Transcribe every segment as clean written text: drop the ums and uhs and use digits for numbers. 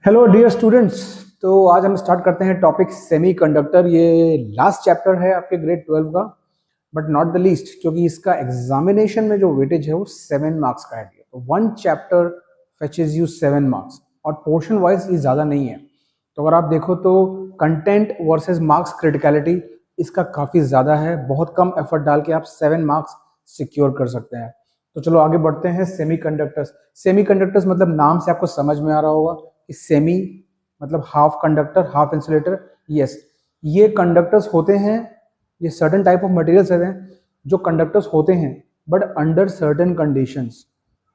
Hello dear students. तो आज हम स्टार्ट करते हैं टॉपिक सेमीकंडक्टर। ये लास्ट चैप्टर है आपके ग्रेड 12 का, बट नॉट द लीस्ट, क्योंकि इसका एग्जामिनेशन में जो वेटेज है वो 7 मार्क्स का है। तो वन चैप्टर फेचेज यू 7 मार्क्स और पोर्शन वाइज ये ज़्यादा नहीं है। तो अगर आप देखो तो कंटेंट वर्सेस मार्क्स क्रिटिकलिटी इसका काफ़ी ज़्यादा है। बहुत कम एफर्ट डाल के आप 7 मार्क्स सिक्योर कर सकते हैं। तो चलो आगे बढ़ते हैं। सेमीकंडक्टर्स सेमीकंडक्टर्स मतलब नाम से आपको समझ में आ रहा होगा कि सेमी मतलब half conductor half insulator. Yes, ये कंडक्टर्स होते हैं, ये सर्टेन टाइप ऑफ मटेरियल्स होते हैं जो कंडक्टर्स होते हैं but under certain conditions,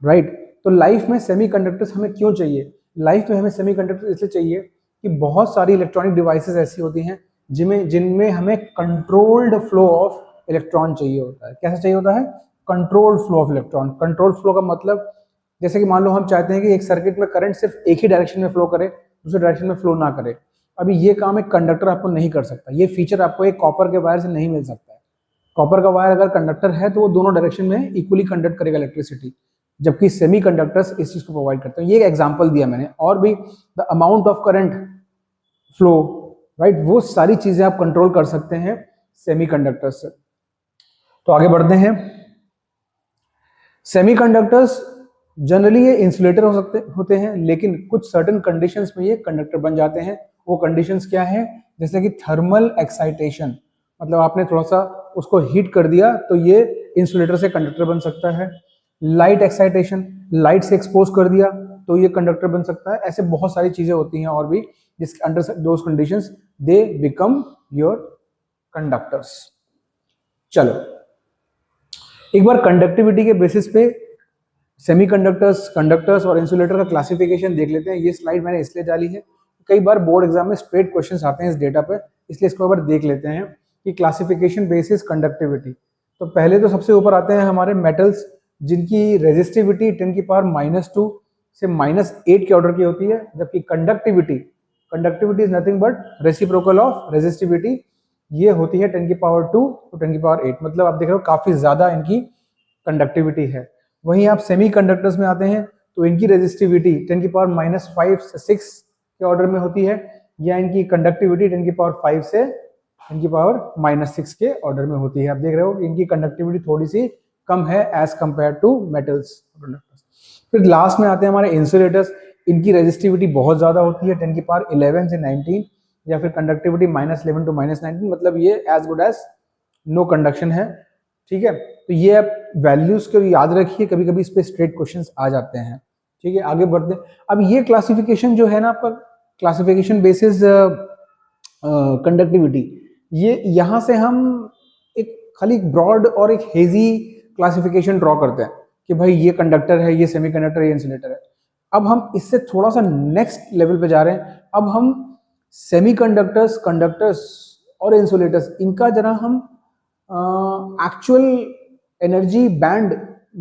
right. तो लाइफ में सेमीकंडक्टर्स हमें क्यों चाहिए? लाइफ में हमें सेमीकंडक्टर्स इसलिए चाहिए कि बहुत सारी इलेक्ट्रॉनिक डिवाइसेस ऐसी होती हैं जिनमें हमें कंट्रोल्ड फ्लो ऑफ इलेक्ट्रॉन चाहिए होता है। कैसा चाहिए होता है? Controlled flow of electron. Controlled flow का मतलब जैसे कि मान लो हम चाहते हैं कि एक सर्किट में करंट सिर्फ एक ही डायरेक्शन में फ्लो करे, दूसरे डायरेक्शन में फ्लो ना करे। अभी ये काम एक कंडक्टर आपको नहीं कर सकता। ये फीचर आपको एक कॉपर के वायर से नहीं मिल सकता है। कॉपर का वायर अगर कंडक्टर है तो वो दोनों डायरेक्शन में इक्वली कंडक्ट करेगा इलेक्ट्रिसिटी, जबकि सेमी कंडक्टर्स इस चीज को प्रोवाइड करते हैं। ये एग्जाम्पल दिया मैंने, और भी the amount of current flow, right, वो सारी चीजें आप कंट्रोल कर सकते हैं सेमी कंडक्टर्स से। तो आगे बढ़ते हैं। सेमीकंडक्टर्स जनरली ये इंसुलेटर होते हैं, लेकिन कुछ सर्टेन कंडीशंस में ये कंडक्टर बन जाते हैं। वो कंडीशंस क्या हैं? जैसे कि थर्मल एक्साइटेशन, मतलब आपने थोड़ा सा उसको हीट कर दिया तो ये इंसुलेटर से कंडक्टर बन सकता है। लाइट एक्साइटेशन, लाइट से एक्सपोज कर दिया तो ये कंडक्टर बन सकता है। ऐसे बहुत सारी चीजें होती हैं और भी, जिसके under those conditions they become your conductors. चलो एक बार कंडक्टिविटी के बेसिस पे सेमीकंडक्टर्स, कंडक्टर्स और इंसुलेटर का क्लासिफिकेशन देख लेते हैं। ये स्लाइड मैंने इसलिए डाली है, कई बार बोर्ड एग्जाम में स्ट्रेट क्वेश्चंस आते हैं इस डेटा पे, इसलिए इसको एक बार देख लेते हैं कि क्लासिफिकेशन बेसिस कंडक्टिविटी। तो पहले तो सबसे ऊपर आते हैं हमारे मेटल्स, जिनकी रेजिस्टिविटी 10⁻² से -8 के ऑर्डर की होती है, जबकि conductivity is nothing but reciprocal of resistivity, ये होती है 10⁻² टू 10�8। मतलब आप देख रहे हो काफी ज्यादा इनकी कंडक्टिविटी है। वहीं आप सेमी कंडक्टर्स में आते हैं तो इनकी रेजिस्टिविटी 10⁻5 से 6 के ऑर्डर में होती है, या इनकी कंडक्टिविटी 10⁵ से 10⁻6 के ऑर्डर में होती है। आप देख रहे हो इनकी कंडक्टिविटी थोड़ी सी कम है as compare to metals conductors. फिर लास्ट में आते हैं हमारे इंसुलेटर्स। इनकी रेजिस्टिविटी बहुत ज्यादा होती है 10⁻11 से 19, या फिर कंडक्टिविटी -11 टू -19, मतलब ये as good as no conduction है। ठीक है, तो ये आप वैल्यूज को याद रखिए, कभी कभी इस पे स्ट्रेट क्वेश्चंस आ जाते हैं। ठीक है, आगे बढ़ते हैं। अब ये क्लासिफिकेशन जो है ना आपका, क्लासिफिकेशन बेसिस कंडक्टिविटी, ये यहाँ से हम एक खाली ब्रॉड और एक हेजी क्लासिफिकेशन ड्रॉ करते हैं कि भाई ये कंडक्टर है, ये सेमीकंडक्टर, ये इंसुलेटर है। अब हम इससे थोड़ा सा नेक्स्ट लेवल पे जा रहे हैं। अब हम सेमीकंडक्टर्स, कंडक्टर्स और इंसुलेटर्स, इनका जरा हम एक्चुअल एनर्जी बैंड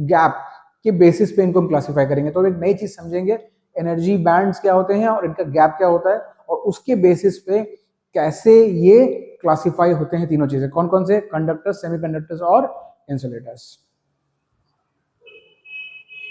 गैप के बेसिस पे इनको हम क्लासिफाई करेंगे। तो एक नई चीज समझेंगे, एनर्जी बैंड्स क्या होते हैं और इनका गैप क्या होता है, और उसके बेसिस पे कैसे ये क्लासिफाई होते हैं तीनों चीजें। कौन कौन से? कंडक्टर्स, सेमीकंडक्टर्स और इंसुलेटर्स।